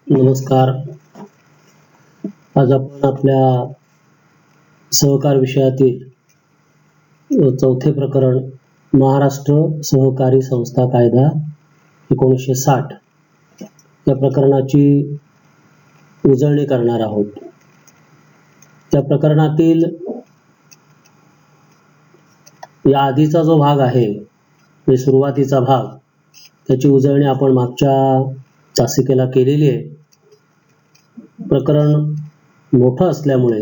नमस्कार. आज आपण आपल्या सहकार विषयातील चौथे प्रकरण महाराष्ट्र सहकारी संस्था कायदा 1960 या प्रकरणाची उजळणी करणार आहोत. त्या प्रकरणातील या आधीचा जो भाग आहे, म्हणजे सुरुवातीचा भाग, त्याची उजळणी आपण मागच्या तासिकेला केलेली आहे. प्रकरण मोठं असल्यामुळे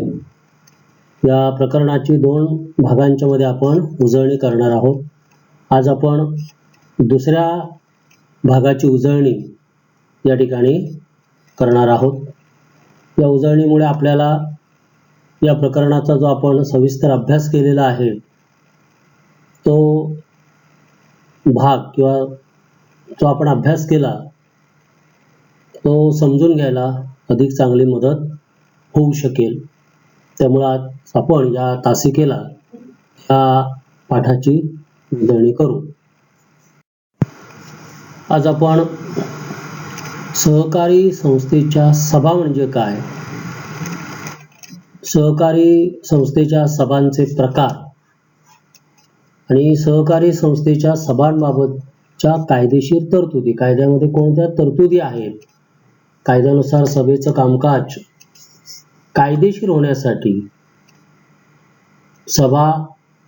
या प्रकरणाची 2 भागांच्या मध्ये आपण उजळणी करणार आहोत. आज आपण दुसऱ्या भागाची उजळणी या ठिकाणी करणार आहोत. या उजळणीमुळे आपल्याला या प्रकरणाचा जो आपण सविस्तर अभ्यास केलेला आहे तो भाग किंवा जो आपण अभ्यास केला तो समजून घ्यायला अधिक चांगली मदत होऊ शकेल. त्यामुळे आज आपण या तासिकेला या पाठाची उजळणी करू. आज आपण सहकारी संस्थेच्या सभा म्हणजे काय, सहकारी संस्थेच्या सभांचे प्रकार आणि सहकारी संस्थेच्या सभांबाबतच्या कायदेशीर तरतुदी, कायद्यामध्ये कोणत्या तरतुदी आहेत, कायद्यानुसार सभेचं कामकाज कायदेशीर होण्यासाठी सभा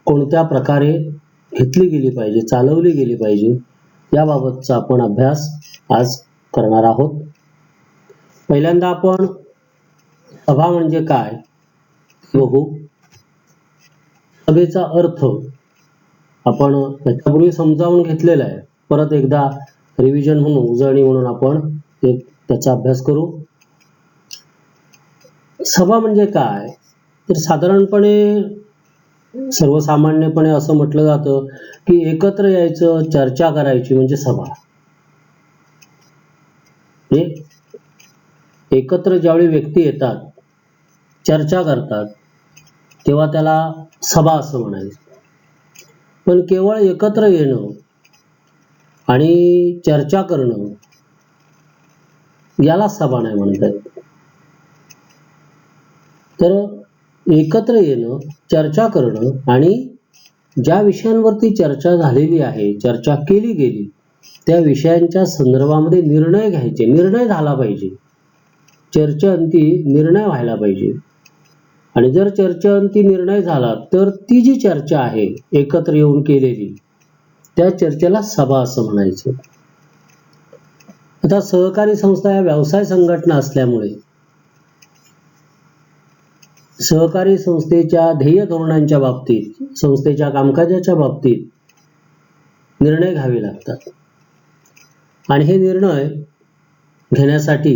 कोणत्या प्रकारे घेतली गेली पाहिजे, चालवली गेली पाहिजे, याबाबतचा आपण अभ्यास आज करणार आहोत. पहिल्यांदा आपण सभा म्हणजे काय बघू. सभेचा अर्थ आपण याच्यापूर्वी समजावून घेतलेला आहे. परत एकदा रिव्हिजन म्हणून, उजळणी म्हणून आपण त्याचा अभ्यास करू. सभा म्हणजे काय तर साधारणपणे सर्वसामान्यपणे असं म्हटलं जातं की एकत्र यायचं, चर्चा करायची म्हणजे सभा. एकत्र ज्यावेळी व्यक्ती येतात, चर्चा करतात, तेव्हा त्याला सभा असं म्हणायचं. पण केवळ एकत्र येणं आणि चर्चा करणं याला सभा नाही म्हणता येत. तर एकत्र येणं, चर्चा करणं आणि ज्या विषयांवरती चर्चा झालेली आहे, चर्चा केली गेली, त्या विषयांच्या संदर्भामध्ये निर्णय घ्यायचे, निर्णय झाला पाहिजे, चर्चेअंती निर्णय व्हायला पाहिजे. आणि जर चर्चेअंती निर्णय झाला तर ती जी चर्चा आहे एकत्र येऊन केलेली, त्या चर्चेला सभा असं म्हणायचं. आता सहकारी संस्था या व्यवसाय संघटना असल्यामुळे सहकारी संस्थेच्या ध्येय धोरणांच्या बाबतीत, संस्थेच्या कामकाजाच्या बाबतीत निर्णय घ्यावे लागतात. आणि हे निर्णय घेण्यासाठी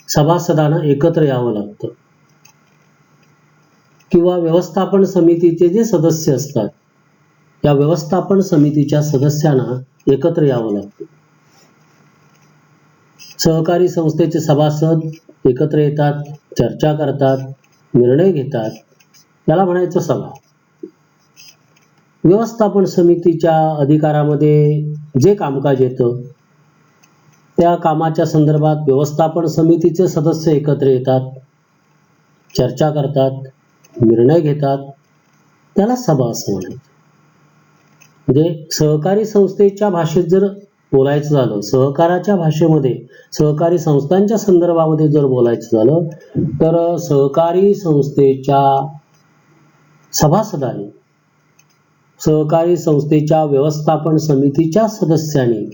सभासदांना एकत्र यावं लागतं. किंवा व्यवस्थापन समितीचे जे सदस्य असतात, या व्यवस्थापन समितीच्या सदस्यांना एकत्र यावं लागतं. सहकारी संस्थेचे सभासद एकत्र येतात, चर्चा करतात, निर्णय घेतात, त्याला म्हणायचं सभा. व्यवस्थापन समितीच्या अधिकारामध्ये जे कामकाज येतं त्या कामाच्या संदर्भात व्यवस्थापन समितीचे सदस्य एकत्र येतात, चर्चा करतात, निर्णय घेतात, त्याला सभा असं म्हणायचं. म्हणजे सहकारी संस्थेच्या भाषेत जर बोलायचं झालं, सहकाराच्या भाषेमध्ये, सहकारी संस्थांच्या संदर्भामध्ये जर बोलायचं झालं तर सहकारी संस्थेच्या सभासदांनी, सहकारी संस्थेच्या व्यवस्थापन समितीच्या सदस्यांनी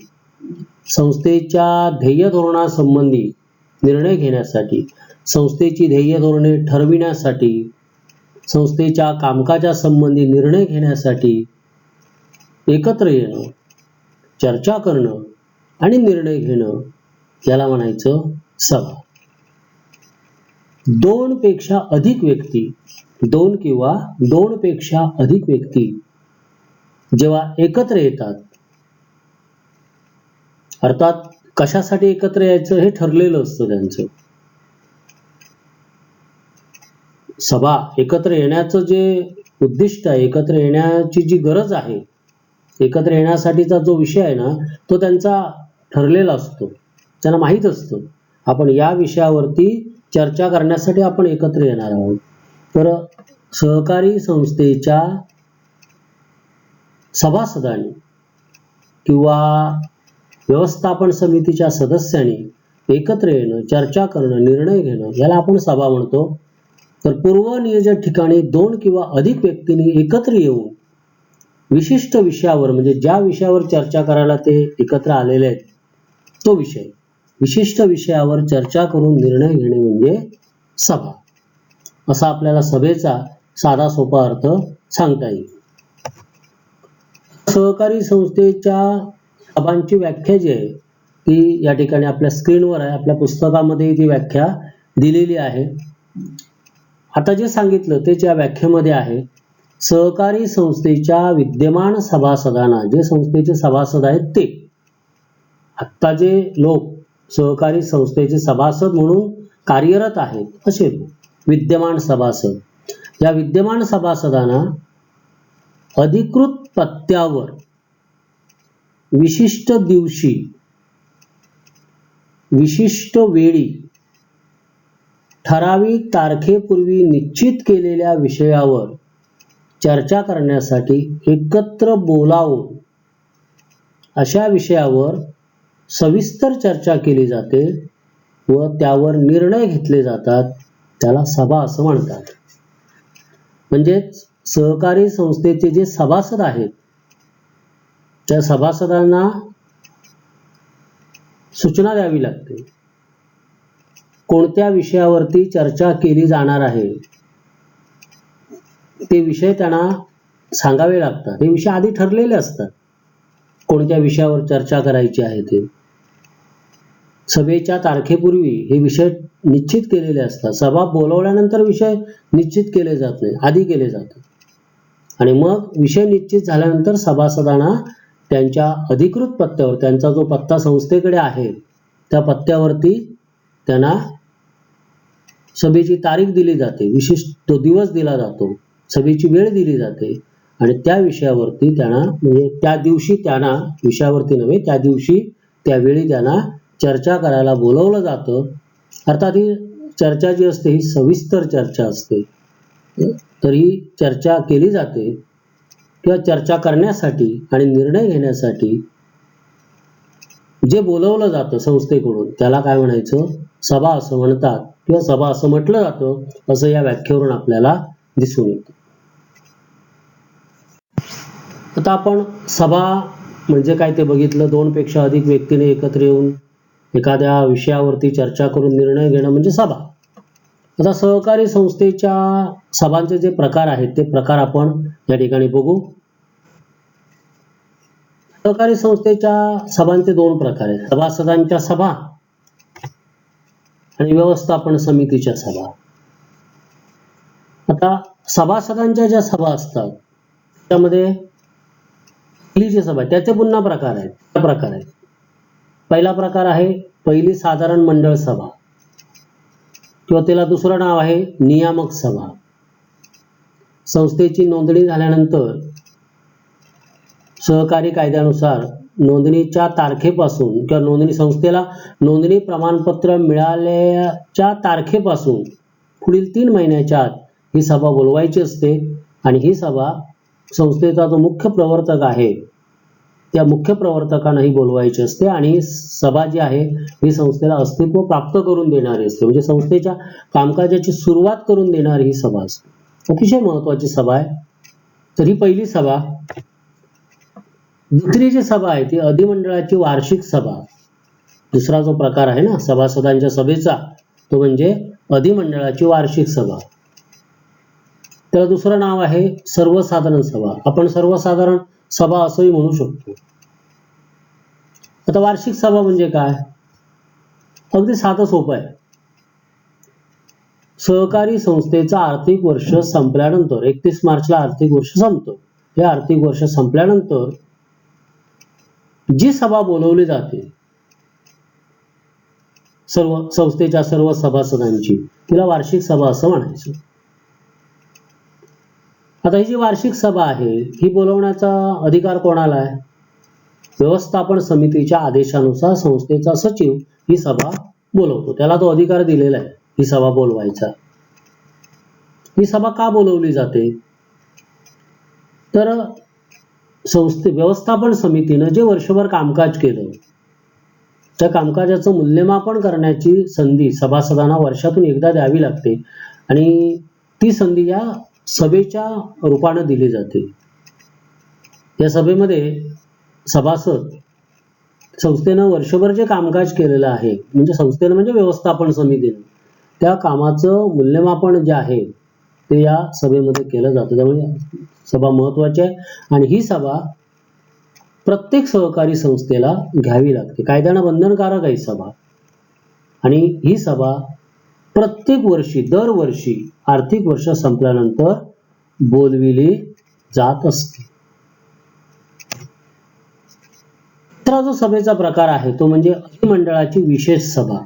संस्थेच्या ध्येय धोरणासंबंधी निर्णय घेण्यासाठी, संस्थेची ध्येय धोरणे ठरविण्यासाठी, संस्थेच्या कामकाजासंबंधी निर्णय घेण्यासाठी एकत्र येणं, चर्चा करणं आणि निर्णय घेणं, याला म्हणायचं सभा. 2 पेक्षा अधिक व्यक्ती, 2 किंवा 2 पेक्षा अधिक व्यक्ती जेव्हा एकत्र येतात, अर्थात कशासाठी एकत्र यायचं हे ठरलेलं असतं त्यांचं. सभा एकत्र येण्याचं जे उद्दिष्ट आहे, एकत्र येण्याची जी गरज आहे, एकत्र येण्यासाठीचा जो विषय आहे ना, तो त्यांचा ठरलेला असतो, त्यांना माहीत असतं. आपण या विषयावरती चर्चा करण्यासाठी आपण एकत्र येणार आहोत. तर सहकारी संस्थेच्या सभासदांनी किंवा व्यवस्थापन समितीच्या सदस्यांनी एकत्र येणं, चर्चा करणं, निर्णय घेणं याला आपण सभा म्हणतो. तर पूर्वनियोजित ठिकाणी 2 किंवा अधिक व्यक्तींनी एकत्र येऊन विशिष्ट विषयावर, म्हणजे ज्या विषयावर चर्चा करायला ते एकत्र आलेले आहेत तो विषय, विशिष्ट विषयावर चर्चा करून निर्णय घेणे म्हणजे सभा. असा आपल्याला सभेचा साधा सोपा अर्थ सांगता येईल. सहकारी संस्थेच्या सभांची व्याख्या जी आहे ती या ठिकाणी आपल्या स्क्रीनवर आहे. आपल्या पुस्तकामध्ये ती व्याख्या दिलेली आहे. आता जे सांगितलं तेच या व्याख्येमध्ये आहे. सहकारी संस्थेच्या विद्यमान सभासदांना, जे संस्थेचे सभासद आहेत ते, आत्ता जे लोक सहकारी संस्थेचे सभासद म्हणून कार्यरत आहेत असे विद्यमान सभासद, या विद्यमान सभासदांना अधिकृत पत्त्यावर विशिष्ट दिवशी, विशिष्ट वेळी, ठराविक तारखेपूर्वी निश्चित केलेल्या विषयावर चर्चा करण्यासाठी एकत्र बोलावून अशा विषयावर सविस्तर चर्चा केली जाते व त्यावर निर्णय घेतले जातात, त्याला सभा असं म्हणतात. म्हणजेच सहकारी संस्थेचे जे सभासद आहेत त्या सभासदांना सूचना द्यावी लागते. कोणत्या विषयावरती चर्चा केली जाणार आहे ते विषय त्यांना सांगावे लागतात. हे विषय आधी ठरलेले असतात, कोणत्या विषयावर चर्चा करायची आहे ते सभेच्या तारखेपूर्वी हे विषय निश्चित केलेले असतात. सभा बोलवल्यानंतर विषय निश्चित केले जात नाही, आधी केले जातात. आणि मग विषय निश्चित झाल्यानंतर सभासदांना त्यांच्या अधिकृत पत्त्यावर, त्यांचा जो पत्ता संस्थेकडे आहे त्या पत्त्यावरती त्यांना सभेची तारीख दिली जाते, विशिष्ट तो दिवस दिला जातो, सभेची वेळ दिली जाते आणि त्या विषयावरती त्यांना, म्हणजे त्या दिवशी त्यांना, विषयावरती नव्हे, त्या दिवशी त्यावेळी त्यांना चर्चा करायला बोलवलं जातं. अर्थात ही चर्चा जी असते ही सविस्तर चर्चा असते. तर ही चर्चा केली जाते किंवा चर्चा करण्यासाठी आणि निर्णय घेण्यासाठी जे बोलवलं जातं संस्थेकडून त्याला काय म्हणायचं, सभा असं म्हणतात किंवा सभा असं म्हटलं जातं, असं या व्याख्येवरून आपल्याला दिसून येतं. आता आपण सभा म्हणजे काय ते बघितलं. 2 पेक्षा अधिक व्यक्तीने एकत्र येऊन एखाद्या विषयावरती चर्चा करून निर्णय घेणं म्हणजे सभा. आता सहकारी संस्थेच्या सभांचे जे प्रकार आहेत ते प्रकार आपण या ठिकाणी बघू. सहकारी संस्थेच्या सभांचे 2 प्रकार आहेत, सभासदांच्या सभा आणि व्यवस्थापन समितीच्या सभा. आता सभासदांच्या ज्या सभा असतात त्यामध्ये पहिली जी सभा, त्याचे पुन्हा प्रकार आहेत. पहिला प्रकार आहे पहिली साधारण मंडळ सभा किंवा त्याला दुसरं नाव आहे नियामक सभा. संस्थेची नोंदणी झाल्यानंतर सहकारी कायद्यानुसार नोंदणीच्या तारखेपासून किंवा नोंदणी, संस्थेला नोंदणी प्रमाणपत्र मिळाल्याच्या तारखेपासून पुढील 3 महिन्याच्या आत ही सभा बोलवायची असते. आणि ही सभा संस्थेचा जो मुख्य प्रवर्तक आहे त्या मुख्य प्रवर्तकांना ही बोलवायची असते. आणि ही सभा जी आहे ही संस्थेला अस्तित्व प्राप्त करून देणारी असते, म्हणजे संस्थेच्या कामकाजाची सुरुवात करून देणारी ही सभा असते. अतिशय महत्वाची सभा आहे. तर ही पहिली सभा. दुसरी जी सभा आहे ती अधिमंडळाची वार्षिक सभा. दुसरा जो प्रकार आहे ना सभासदांच्या सभेचा तो म्हणजे अधिमंडळाची वार्षिक सभा. त्याला दुसरं नाव आहे सर्वसाधारण सभा. आपण सर्वसाधारण सभा असंही म्हणू शकतो. आता वार्षिक सभा म्हणजे काय, अगदी साधं सोपं आहे. सहकारी संस्थेचा आर्थिक वर्ष संपल्यानंतर 31 मार्चला आर्थिक वर्ष संपतं. हे आर्थिक वर्ष संपल्यानंतर जी सभा बोलवली जाते सर्व संस्थेच्या सर्व सभासदांची, तिला वार्षिक सभा असं म्हणायचं. आता ही जी वार्षिक सभा आहे ही बोलवण्याचा अधिकार कोणाला आहे, व्यवस्थापन समितीच्या आदेशानुसार संस्थेचा सचिव ही सभा बोलवतो, त्याला तो अधिकार दिलेला आहे ही सभा बोलवायचा. ही सभा का बोलवली जाते? तर व्यवस्थापन समितीनं जे वर्षभर कामकाज केलं त्या कामकाजाचं मूल्यमापन करण्याची संधी सभासदांना वर्षातून एकदा द्यावी लागते आणि ती संधी या सभेच्या रूपाने दिली जाते. या सभेमध्ये सभासद संस्थेनं वर्षभर जे कामकाज केलेलं आहे, म्हणजे संस्थेनं म्हणजे व्यवस्थापन समितीनं, त्या कामाचं मूल्यमापन जे आहे ते या सभेमध्ये केलं जातं. त्यामुळे सभा महत्वाची आहे आणि ही सभा प्रत्येक सहकारी संस्थेला घ्यावी लागते. कायद्यानं बंधनकारक आहे सभा आणि ही सभा प्रत्येक वर्षी दरवर्षी आर्थिक वर्ष संपल्यानंतर बोलविली जात असते. दुसरा जो सभेचा प्रकार आहे तो म्हणजे अधिमंडळाची विशेष सभा.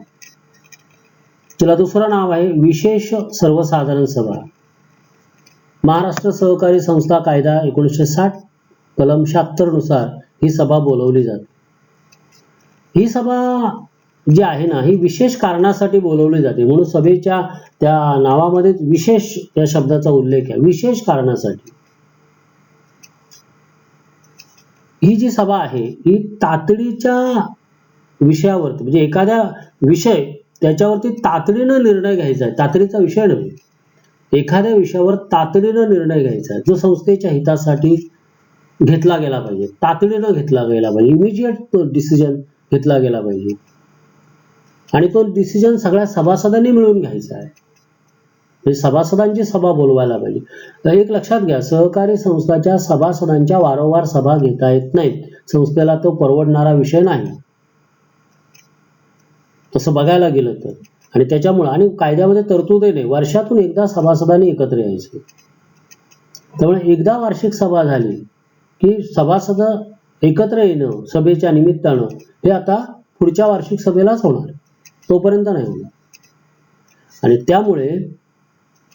तिला दुसरं नाव आहे विशेष सर्वसाधारण सभा. महाराष्ट्र सहकारी संस्था कायदा 1960 कलम 76 नुसार ही सभा बोलवली जाते. ही सभा जी आहे ना, ही विशेष कारणासाठी बोलवली जाते, म्हणून सभेच्या त्या नावामध्ये विशेष या शब्दाचा उल्लेख आहे, विशेष कारणासाठी. ही जी सभा आहे ही तातडीच्या विषयावरती, म्हणजे एखाद्या विषय त्याच्यावरती तातडीनं निर्णय घ्यायचा आहे, तातडीचा विषय नव्हे, एखाद्या विषयावर तातडीनं निर्णय घ्यायचा आहे जो संस्थेच्या हितासाठी घेतला गेला पाहिजे, तातडीनं घेतला गेला पाहिजे, इमिजिएट डिसिजन घेतला गेला पाहिजे आणि तो डिसिजन सगळ्या सभासदांनी मिळून घ्यायचा आहे. म्हणजे सभासदांची सभा बोलवायला पाहिजे. तर एक लक्षात घ्या, सहकारी संस्थाच्या सभासदांच्या वारंवार सभा घेता येत नाहीत. संस्थेला तो परवडणारा विषय नाही तसं बघायला गेलं तर. आणि त्याच्यामुळे आणि कायद्यामध्ये तरतूदही नाही, वर्षातून एकदा सभासदांनी एकत्र यायचे. त्यामुळे एकदा वार्षिक सभा झाली की सभासद एकत्र येणं सभेच्या निमित्तानं हे आता पुढच्या वार्षिक सभेलाच होणार, तोपर्यंत नाही होणार. आणि त्यामुळे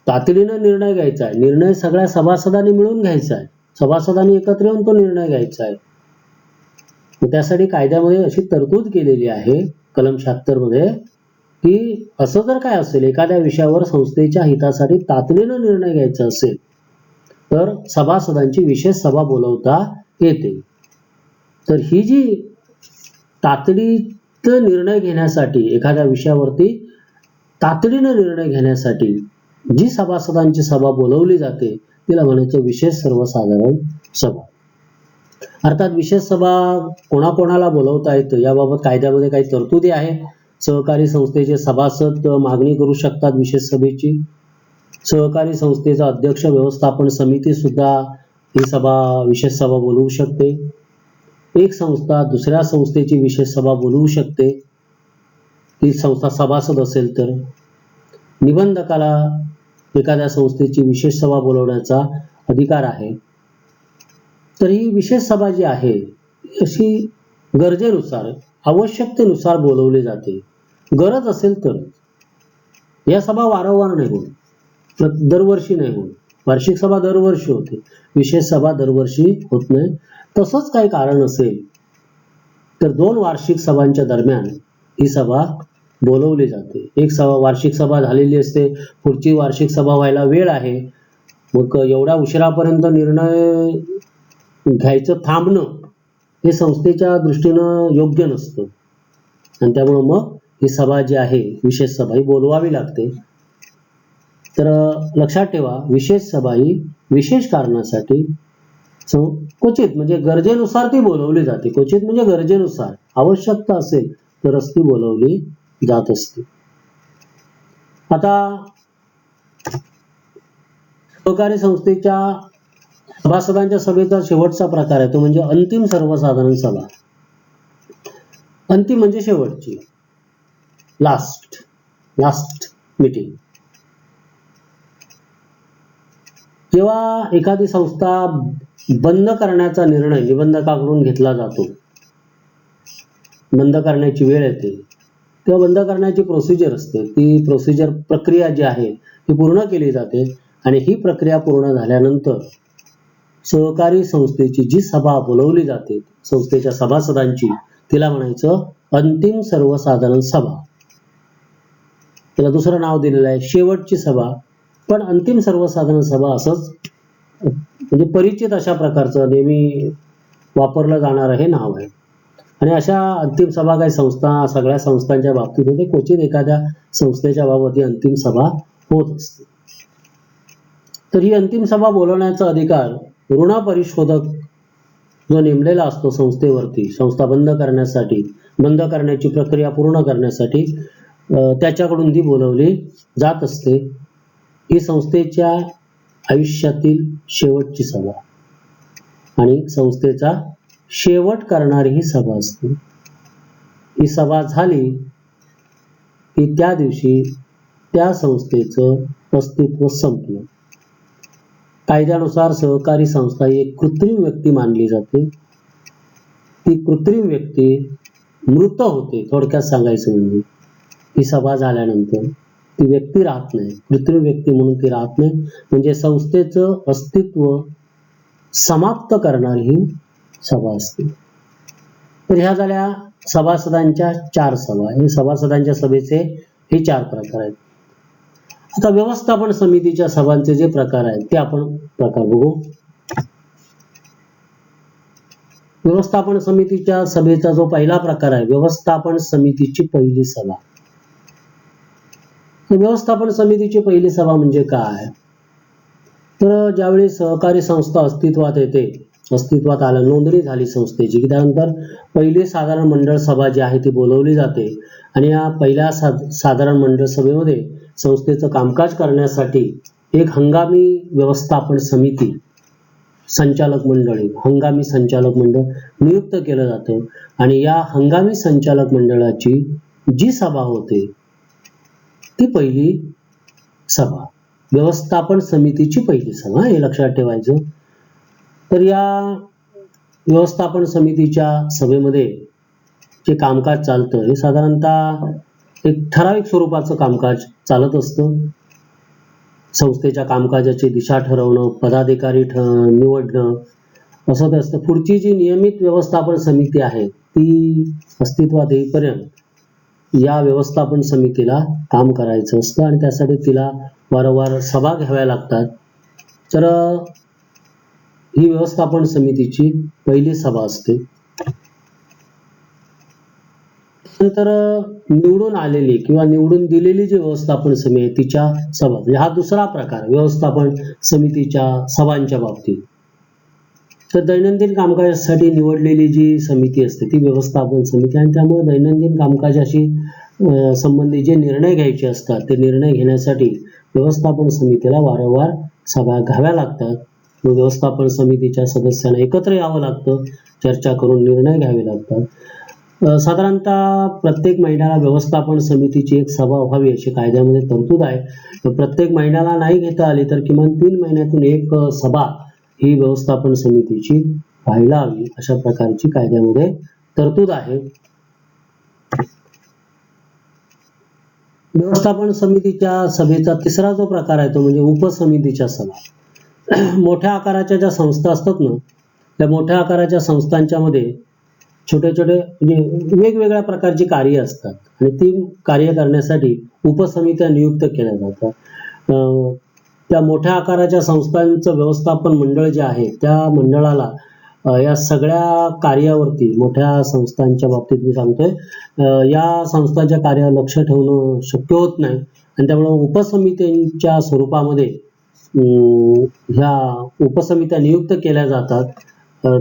तातडीनं निर्णय घ्यायचा आहे, निर्णय सगळ्या सभासदांनी मिळून घ्यायचा आहे, सभासदांनी एकत्र येऊन तो निर्णय घ्यायचा आहे. त्यासाठी कायद्यामध्ये अशी तरतूद केलेली आहे कलम 76 मध्ये की असं जर काय असेल, एखाद्या विषयावर संस्थेच्या हितासाठी तातडीनं निर्णय घ्यायचा असेल तर सभासदांची विशेष सभा बोलवता येते. तर ही जी तातडीत निर्णय घेण्यासाठी, एखाद्या विषयावरती तातडीनं निर्णय घेण्यासाठी जी सभासदांची सभा बोलवली जाते तिला म्हणायचं विशेष सर्वसाधारण सभा. अर्थात विशेष सभा कोणाकोणाला बोलवता येतं याबाबत कायद्यामध्ये काही तरतुदी आहे. सहकारी संस्थेचे सभासद मागणी करू शकतात विशेष सभेची. सहकारी संस्थेचा अध्यक्ष व्यवस्थापन समिती सुद्धा ही विशेष सभा बोलवू शकते. एक संस्था दुसऱ्या संस्थेची विशेष सभा बोलवू शकते, ती संस्था सभासद असेल तर. निबंधकाला एखाद्या संस्थेची विशेष सभा बोलवण्याचा अधिकार आहे. तर ही विशेष सभा जी आहे अशी गरजेनुसार, आवश्यकतेनुसार बोलवली जाते. गरज असेल तर. या सभा वारंवार नाही होत, दरवर्षी नाही होत. वार्षिक सभा दरवर्षी होते, विशेष सभा दरवर्षी होत नाही. तसंच काही कारण असेल तर 2 वार्षिक सभांच्या दरम्यान ही सभा बोलवली जाते. एक वार्षिक सभा झालेली असते, पुढची वार्षिक सभा व्हायला वेळ आहे, मग एवढ्या उशिरापर्यंत निर्णय घ्यायचं थांबणं हे संस्थेच्या दृष्टीनं योग्य नसतं आणि त्यामुळे मग ही सभा जी आहे विशेष सभा ही बोलवावी लागते. तर लक्षात ठेवा, विशेष सभा ही विशेष कारणासाठी क्वचित म्हणजे गरजेनुसार ती बोलवली जाते. क्वचित म्हणजे गरजेनुसार, आवश्यकता असेल तरच ती बोलवली जात असते. आता सहकारी संस्थेच्या सभासदांच्या सभेचा शेवटचा प्रकार आहे तो म्हणजे अंतिम सर्वसाधारण सभा. अंतिम म्हणजे शेवटची, लास्ट मीटिंग. जेव्हा एखादी संस्था बंद करण्याचा निर्णय निबंधकाकडून घेतला जातो, बंद करण्याची वेळ येते, तेव्हा बंद करण्याची प्रोसिजर असते. ती प्रोसिजर, प्रक्रिया जी आहे ती पूर्ण केली जाते आणि ही प्रक्रिया पूर्ण झाल्यानंतर सहकारी संस्थेची जी सभा बोलवली जाते संस्थेच्या सभासदांची, तिला म्हणायचं अंतिम सर्वसाधारण सभा. त्याला दुसरं नाव दिलेलं आहे शेवटची सभा, पण अंतिम सर्वसाधारण सभा असंच म्हणजे परिचित अशा प्रकारचं नेहमी वापरलं जाणारं हे नाव आहे. आणि अशा अंतिम सभा काही संस्था सगळ्या संस्थांच्या बाबतीत होते, क्वचित एखाद्या संस्थेच्या बाबत ही अंतिम सभा होत असते. तर ही अंतिम सभा बोलवण्याचा अधिकार ऋण परिशोधक जो नेमलेला असतो संस्थेवरती, संस्था बंद करण्यासाठी, बंद करण्याची प्रक्रिया पूर्ण करण्यासाठी त्याच्याकडून ती बोलवली जात असते. ही संस्थेच्या आयुष्यातील शेवटची सभा आणि संस्थेचा शेवट करणारी ही सभा असते. ही सभा झाली की त्या दिवशी त्या संस्थेचं अस्तित्व संपलं. कायद्यानुसार सहकारी संस्था ही एक कृत्रिम व्यक्ती मानली जाते. ती कृत्रिम व्यक्ती मृत होते. थोडक्यात सांगायचं म्हणजे ही सभा झाल्यानंतर ती व्यक्ती राहत नाही, कृत्रिम व्यक्ती म्हणून ती राहत नाही. म्हणजे संस्थेचं अस्तित्व समाप्त करणारी ही सभा असते. तर ह्या झाल्या सभासदांच्या 4 सभा. हे सभासदांच्या सभेचे हे 4 प्रकार आहेत. आता व्यवस्थापन समितीच्या सभांचे जे प्रकार आहेत ते आपण प्रकार बघू. व्यवस्थापन समितीच्या सभेचा जो पहिला प्रकार आहे, व्यवस्थापन समितीची पहिली सभा. व्यवस्थापन समितीची पहिली सभा म्हणजे काय? तर ज्यावेळी सहकारी संस्था अस्तित्वात येते, अस्तित्वात आलं, नोंदणी झाली संस्थेची की त्यानंतर पहिली साधारण मंडळ सभा जी आहे ती बोलवली जाते. आणि या पहिल्या साधारण मंडळ सभेमध्ये संस्थेचं कामकाज करण्यासाठी एक हंगामी व्यवस्थापन समिती, संचालक मंडळी, हंगामी संचालक मंडळ नियुक्त केलं जातं. आणि या हंगामी संचालक मंडळाची जी सभा होते ती पहिली सभा, व्यवस्थापन समितीची पहिली सभा, हे लक्षात ठेवायचं. तर या व्यवस्थापन समितीच्या सभेमध्ये जे कामकाज चालतं हे साधारणतः एक ठराविक स्वरूपाचं कामकाज चालत असतं. संस्थेच्या कामकाजाची दिशा ठरवणं, पदाधिकारी निवडणं असं ते असतं. पुढची जी नियमित व्यवस्थापन समिती आहे ती अस्तित्वात येईपर्यंत या व्यवस्थापन समितीला काम करायचं असतं आणि त्यासाठी तिला वारंवार सभा घ्याव्या लागतात. तर ही व्यवस्थापन समितीची पहिली सभा असते. नंतर निवडून आलेली किंवा निवडून दिलेली जी व्यवस्थापन समिती आहे तिच्या सभा, म्हणजे हा दुसरा प्रकार व्यवस्थापन समितीच्या सभांच्या बाबतीत. तर दैनंदिन कामकाजासाठी निवडलेली जी समिती असते ती व्यवस्थापन समिती, आणि त्यामुळे दैनंदिन कामकाजाशी संबंधित जे निर्णय घ्यायचे असतात ते निर्णय घेण्यासाठी व्यवस्थापन समितीला वारंवार सभा घ्याव्या लागतात. व्यवस्थापन समितीच्या सदस्यांना एकत्र यावं लागतं, चर्चा करून निर्णय घ्यावे लागतात. साधारणतः प्रत्येक महिन्याला व्यवस्थापन समितीची एक सभा व्हावी अशी कायद्यामध्ये तरतूद आहे. प्रत्येक महिन्याला नाही घेता आली तर किमान 3 महिन्यातून एक सभा ही व्यवस्थापन समितीची व्हायला हवी, अशा प्रकारची कायद्यामध्ये तरतूद आहे. व्यवस्थापन समितीच्या सभेचा तिसरा जो प्रकार आहे तो म्हणजे उपसमितीच्या सभा. मोठ्या आकाराच्या ज्या संस्था असतात ना, त्या मोठ्या आकाराच्या संस्थांच्या मध्ये छोटे छोटे म्हणजे वेगवेगळ्या प्रकारची कार्य असतात आणि ती कार्य करण्यासाठी उपसमित्या नियुक्त केल्या जातात. त्या मोठ्या आकाराच्या संस्थांचं व्यवस्थापन मंडळ जे आहे त्या मंडळाला या सगळ्या कार्यावरती, मोठ्या संस्थांच्या बाबतीत मी सांगतोय, या संस्थांच्या कार्यावर लक्ष ठेवणं शक्य होत नाही आणि त्यामुळे उपसमित्यांच्या स्वरूपामध्ये ह्या उपसमित्या नियुक्त केल्या जातात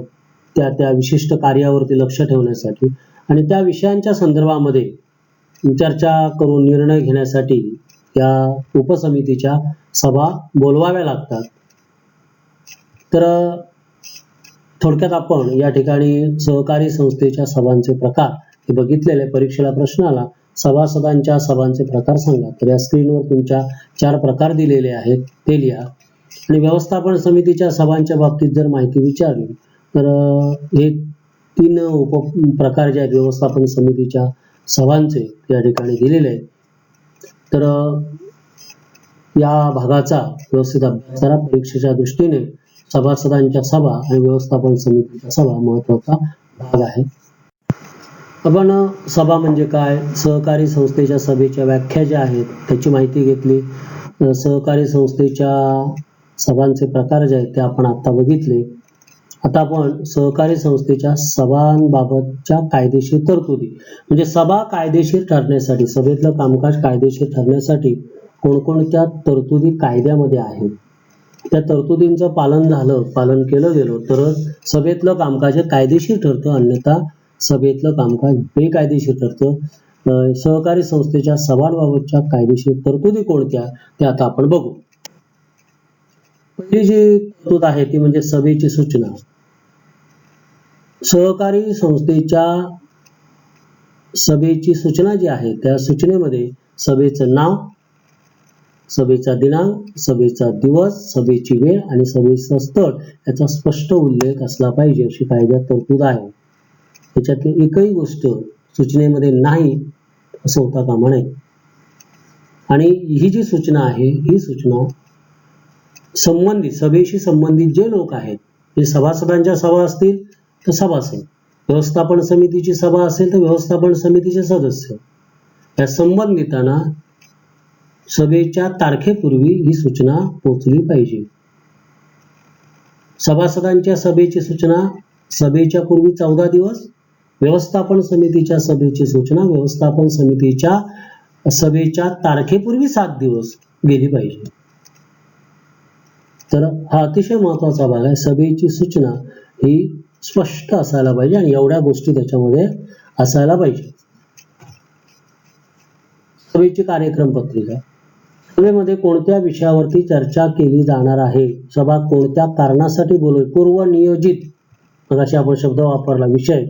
त्या विशिष्ट कार्यावरती लक्ष ठेवण्यासाठी आणि त्या विषयांच्या संदर्भामध्ये चर्चा करून निर्णय घेण्यासाठी या उपसमितीच्या सभा बोलवाव्या लागतात. तर थोडक्यात आपण या ठिकाणी सहकारी संस्थेच्या सभांचे प्रकार हे बघितलेले. परीक्षेला प्रश्न आला सभासदांच्या सभांचे प्रकार सांगा, तर या स्क्रीनवर तुमच्या 4 प्रकार दिलेले आहेत ते लिहा. आणि व्यवस्थापन समितीच्या सभांच्या बाबतीत जर माहिती विचारली तर हे 3 प्रकार जे आहेत व्यवस्थापन समितीच्या सभांचे या ठिकाणी दिलेले आहेत. तर या भागाचा व्यवस्थित अभ्यास करा. परीक्षेच्या दृष्टीने सभासदांच्या सभा आणि व्यवस्थापन समितीच्या सभा महत्त्वाचा भाग आहे. आपण सभा म्हणजे काय, सहकारी संस्थेच्या सभेच्या व्याख्या ज्या आहेत त्याची माहिती घेतली. सहकारी संस्थेच्या सभांचे प्रकार जे आहेत ते आपण आता बघितले. आता आपण सहकारी संस्थेच्या सभांबाबतच्या कायदेशीर तरतुदी, म्हणजे सभा कायदेशीर ठरण्यासाठी, सभेतलं कामकाज कायदेशीर ठरण्यासाठी कोणकोणत्या तरतुदी कायद्यामध्ये आहेत, त्या तरतुदींचं पालन केलं गेलं तरच सभेतलं कामकाज कायदेशीर ठरतं, अन्यथा सभेतलं कामकाज बेकायदेशीर ठरतं. सहकारी संस्थेच्या सभांबाबतच्या कायदेशीर तरतुदी कोणत्या ते आता आपण बघू. पहिली जी तरतूद आहे ती म्हणजे सभेची सूचना. सहकारी संस्थेच्या सभेची सूचना जी आहे त्या सूचनेमध्ये सभेचं नाव, सभेचा दिनांक, सभेचा दिवस, सभेची वेळ आणि सभेचं स्थळ याचा स्पष्ट उल्लेख असला पाहिजे अशी कायद्यात तरतूद आहे. त्याच्यातली एकही गोष्ट सूचनेमध्ये नाही असं होता कामा नये. आणि ही जी सूचना आहे ही सूचना सभेशी संबंधित जे लोक आहेत, हे सभासदांच्या सभा असतील तर सभासद, व्यवस्थापन समितीची सभा असेल तर व्यवस्थापन समितीचे सदस्य, या संबंधितांना सभेच्या तारखेपूर्वी ही सूचना पोहोचली पाहिजे. सभासदांच्या सभेची सूचना सभेच्या पूर्वी 14 दिवस, व्यवस्थापन समितीच्या सभेची सूचना व्यवस्थापन समितीच्या सभेच्या तारखेपूर्वी 7 दिवस गेली पाहिजे. तर हा अतिशय महत्वाचा भाग आहे. सभेची सूचना ही स्पष्ट असायला पाहिजे आणि एवढ्या गोष्टी त्याच्यामध्ये असायला पाहिजे. सभेची कार्यक्रम पत्रिका. सभेमध्ये कोणत्या विषयावरती चर्चा केली जाणार आहे, सभा कोणत्या कारणासाठी बोलवली, पूर्वनियोजित, मगाशी आपण शब्द वापरला विषय.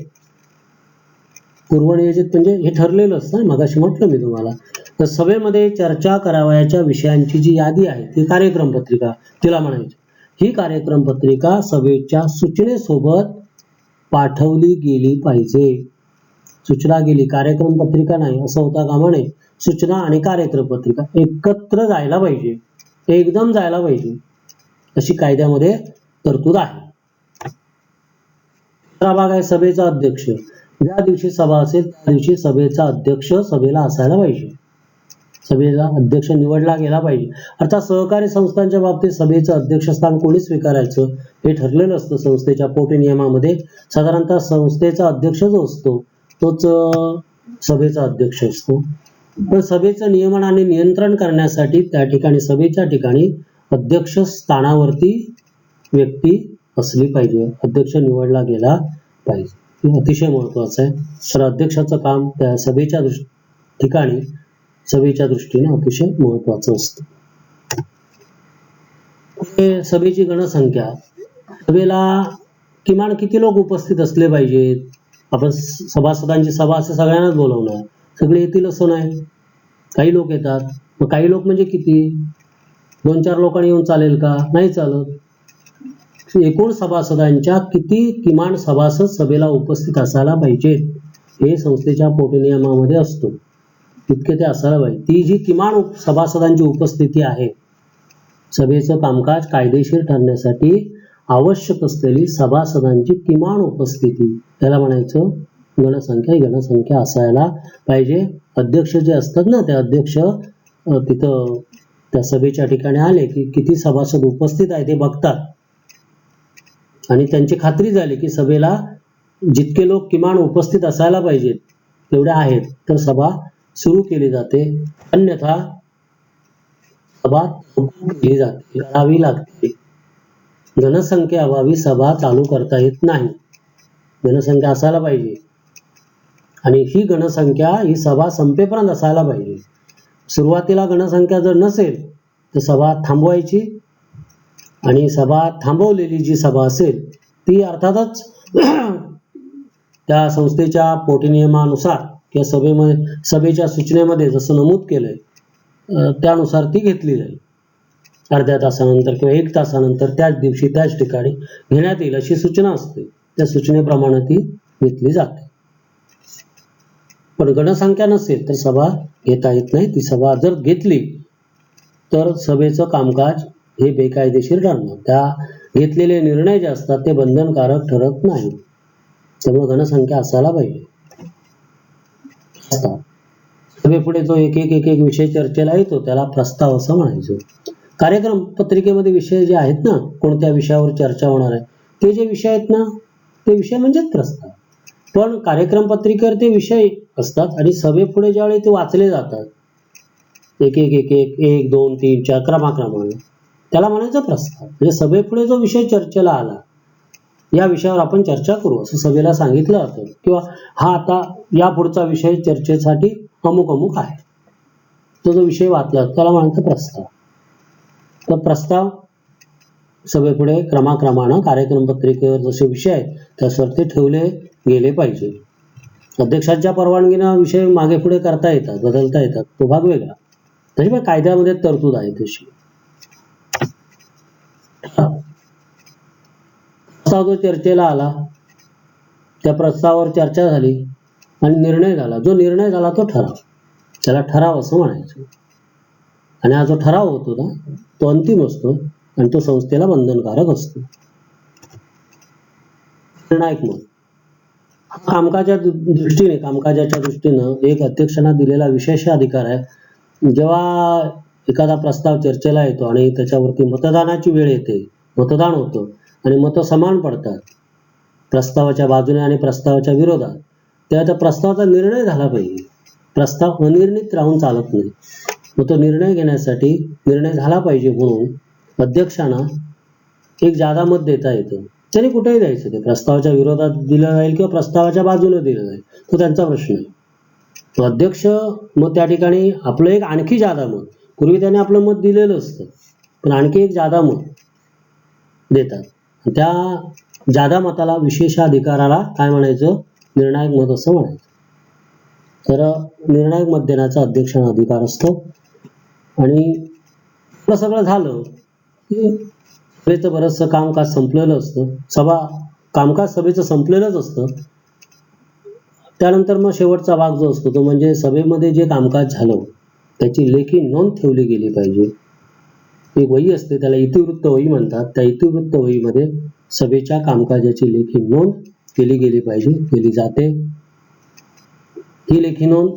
पूर्वनियोजित म्हणजे हे ठरलेलं असतं, मगाशी म्हटलं मी तुम्हाला. तर सभेमध्ये चर्चा करावयाच्या विषयांची जी यादी आहे ती कार्यक्रम पत्रिका तिला म्हणायची. ही कार्यक्रम पत्रिका सभेच्या सूचनेसोबत पाठवली गेली पाहिजे. सूचना गेली, कार्यक्रम पत्रिका नाही असं होता कामा नये. सूचना आणि कार्यक्रम पत्रिका एकत्र जायला पाहिजे, एकदम जायला पाहिजे अशी कायद्यामध्ये तरतूद आहे. दुसरा भाग आहे सभेचा अध्यक्ष. ज्या दिवशी सभा असेल त्या दिवशी सभेचा अध्यक्ष सभेला असायला पाहिजे. सभेचा अध्यक्ष निवडला गेला पाहिजे. अर्थात सहकारी संस्थांच्या बाबतीत सभेचं अध्यक्षस्थान कोणी स्वीकारायचं हे ठरलेलं असतं संस्थेच्या पोटी नियमामध्ये. साधारणतः संस्थेचा अध्यक्ष जो असतो तोच सभेचा अध्यक्ष असतो. पण सभेचं नियमन आणि नियंत्रण करण्यासाठी त्या ठिकाणी सभेच्या ठिकाणी अध्यक्ष स्थानावरती व्यक्ती असली पाहिजे, अध्यक्ष निवडला गेला पाहिजे. हे अतिशय महत्वाचं आहे. तर अध्यक्षाचं काम त्या सभेच्या ठिकाणी सभेच्या दृष्टीने अतिशय महत्वाचं असतं. सभेची गणसंख्या. सभेला किमान किती लोक उपस्थित असले पाहिजेत. आपण सभासदांची सभा असं सगळ्यांनाच बोलवणार, सगळे येतील असं नाही, काही लोक येतात. मग काही लोक म्हणजे किती, 2-4 लोकांनी येऊन चालेल का, नाही चालत. एकूण सभासदांच्या किती किमान सभासद सभेला उपस्थित असायला पाहिजेत हे संस्थेच्या पोटी नियमामध्ये असतो, तितके ते असायला पाहिजे. ती जी किमान सभासदांची उपस्थिती आहे, सभेचं कामकाज कायदेशीर ठरण्यासाठी आवश्यक असलेली सभासदांची किमान उपस्थिती, त्याला म्हणायचं गणसंख्या. ही गणसंख्या असायला पाहिजे. अध्यक्ष जे असतात ना, ते अध्यक्ष तिथं त्या सभेच्या ठिकाणी आले की किती सभासद उपस्थित आहे ते बघतात आणि त्यांची खात्री झाली की सभेला जितके लोक किमान उपस्थित असायला पाहिजेत तेवढे आहेत तर सभा सुरू केली जाते, अन्यथा सभा केली जाते, करावी लागते. जनसंख्या अभावी सभा चालू करता येत नाही. जनसंख्या असायला पाहिजे आणि ही गणसंख्या ही सभा संपेपर्यंत असायला पाहिजे. सुरुवातीला गणसंख्या जर नसेल तर सभा थांबवायची आणि सभा थांबवलेली जी सभा असेल ती अर्थातच त्या संस्थेच्या पोटी नियमानुसार किंवा सभेच्या सूचनेमध्ये जसं नमूद केलंय त्यानुसार ती घेतली जाईल. अर्ध्या तासानंतर किंवा 1 तासानंतर त्याच दिवशी त्याच ठिकाणी घेण्यात येईल अशी सूचना असते. त्या सूचनेप्रमाणे ती घेतली जाते. पण गणसंख्या नसेल तर सभा घेता येत नाही. ती सभा जर घेतली तर सभेचं कामकाज हे बेकायदेशीर ठरणार. त्या घेतलेले निर्णय जे असतात ते बंधनकारक ठरत नाही. त्यामुळे गणसंख्या असायला पाहिजे. सभेपुढे जो एक एक विषय चर्चेला येतो त्याला प्रस्ताव असं म्हणायचं. कार्यक्रम पत्रिकेमध्ये विषय जे आहेत ना, कोणत्या विषयावर चर्चा होणार आहे ते जे विषय आहेत ना, ते विषय म्हणजेच प्रस्ताव. पण कार्यक्रम पत्रिकेवर ते विषय असतात आणि सभेपुढे ज्यावेळी ते वाचले जातात एक एक 2 3 4 क्रमाक्रमाने, त्याला म्हणायचं प्रस्ताव. म्हणजे सभेपुढे जो विषय चर्चेला आला या विषयावर आपण चर्चा करू असं सभेला सांगितलं जातं, किंवा हा आता या पुढचा विषय चर्चेसाठी अमुक अमुक आहे, तो जो विषय वाचला त्याला म्हणायचं प्रस्ताव. तर प्रस्ताव सभेपुढे क्रमाक्रमानं कार्यक्रम पत्रिकेवर जसे विषय आहेत त्यावर ते ठेवले गेले पाहिजे. अध्यक्षांच्या परवानगीनं विषय मागे पुढे करता येतात, बदलता येतात, तो भाग वेगळा. तशी कायद्यामध्ये तरतूद आहे तशी. प्रस्ताव जो चर्चेला आला त्या प्रस्तावावर चर्चा झाली आणि निर्णय झाला. जो निर्णय झाला तो ठराव, त्याला ठराव असं म्हणायचं. आणि हा जो ठराव होतो ना तो अंतिम असतो आणि तो संस्थेला बंधनकारक असतो. निर्णायक मत कामकाजाच्या दृष्टीनं एक अध्यक्षांना दिलेला विशेष अधिकार आहे. जेव्हा एखादा प्रस्ताव चर्चेला येतो आणि त्याच्यावरती मतदानाची वेळ येते, मतदान होतं आणि मतं समान पडतात प्रस्तावाच्या बाजूने आणि प्रस्तावाच्या विरोधात, तेव्हा त्या प्रस्तावाचा निर्णय झाला पाहिजे. प्रस्ताव अनिर्णित राहून चालत नाही. मग तो निर्णय घेण्यासाठी निर्णय झाला पाहिजे म्हणून अध्यक्षांना एक जादा मत देता येतं. त्यांनी कुठेही द्यायचं, ते प्रस्तावाच्या विरोधात दिलं जाईल किंवा प्रस्तावाच्या बाजूने दिलं जाईल, तो त्यांचा प्रश्न आहे. तो अध्यक्ष मग त्या ठिकाणी आपलं एक आणखी जादा मत, पूर्वी त्याने आपलं मत दिलेलं असतं पण आणखी एक जादा मत देतात. त्या जादा मताला विशेषाधिकाराला काय म्हणायचं, निर्णायक मत असं म्हणायचं. तर निर्णायक मत देण्याचा अध्यक्षांना अधिकार असतो. आणि सगळं झालं की सभेचं बरंचसं कामकाज संपलेलं असतं, कामकाज सभेचं संपलेलंच असतं. त्यानंतर मग शेवटचा भाग जो असतो तो म्हणजे सभेमध्ये जे कामकाज झालं त्याची लेखी नोंद ठेवली गेली पाहिजे. एक वही असते, त्याला इतिवृत्त वही म्हणतात. त्या इतिवृत्त वहीमध्ये सभेच्या कामकाजाची लेखी नोंद केली गेली पाहिजे, केली जाते. ही लेखी नोंद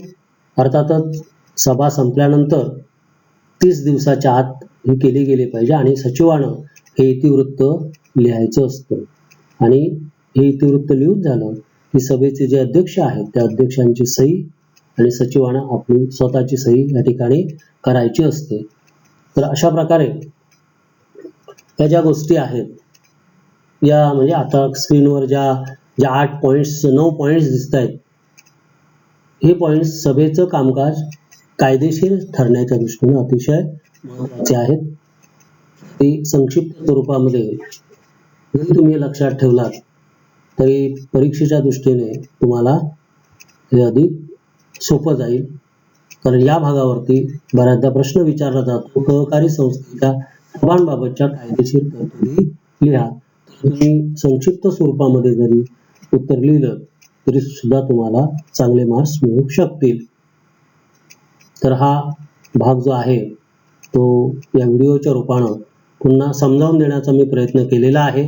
अर्थातच सभा संपल्यानंतर 30 दिवसाच्या आत ही केली गेली पाहिजे आणि सचिवानं हे इतिवृत्त लिहायचं असतं. आणि हे इतिवृत्त लिहून झालं की सभेचे जे अध्यक्ष आहेत त्या अध्यक्षांची सही आणि सचिवानं आपली स्वतःची सही या ठिकाणी करायची असते. तर अशा प्रकारे त्या ज्या गोष्टी आहेत या म्हणजे आता स्क्रीनवर ज्या 8 पॉईंट्स 9 पॉईंट्स दिसत आहेत, हे पॉईंट्स सभेचं कामकाज कायदेशीर ठरण्याच्या दृष्टीने अतिशय महत्त्वाचे आहेत. ते संक्षिप्त स्वरूपामध्ये जरी तुम्ही लक्षात ठेवलात तरी परीक्षेच्या दृष्टीने तुम्हाला हे अधिक सोपं जाईल. कारण या भागावरती बऱ्याचदा प्रश्न विचारला जातो, सहकारी संस्थेच्या सभांबाबतच्या कायदेशीर तरतुदी लिहा. तुम्ही संक्षिप्त स्वरूपामध्ये जरी उत्तर लिहिलं तरी सुद्धा तुम्हाला चांगले मार्क्स मिळू शकतील. तर हा भाग जो आहे तो या व्हिडिओच्या रूपानं पुन्हा समजावून देण्याचा मी प्रयत्न केलेला आहे.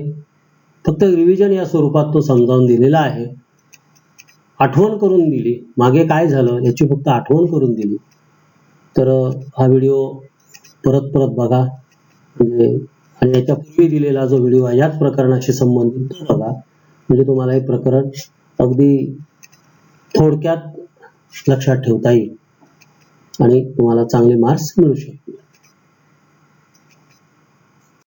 फक्त रिव्हिजन या स्वरूपात तो समजावून दिलेला आहे. आठवण करून दिली, मागे काय झालं याची फक्त आठवण करून दिली. तर हा व्हिडिओ परत बघा, म्हणजे आणि याच्यापूर्वी दिलेला जो व्हिडिओ आहे याच प्रकरणाशी संबंधित तो बघा, म्हणजे तुम्हाला हे प्रकरण अगदी थोडक्यात लक्षात ठेवता येईल आणि तुम्हाला चांगले मार्क्स मिळू शकतील.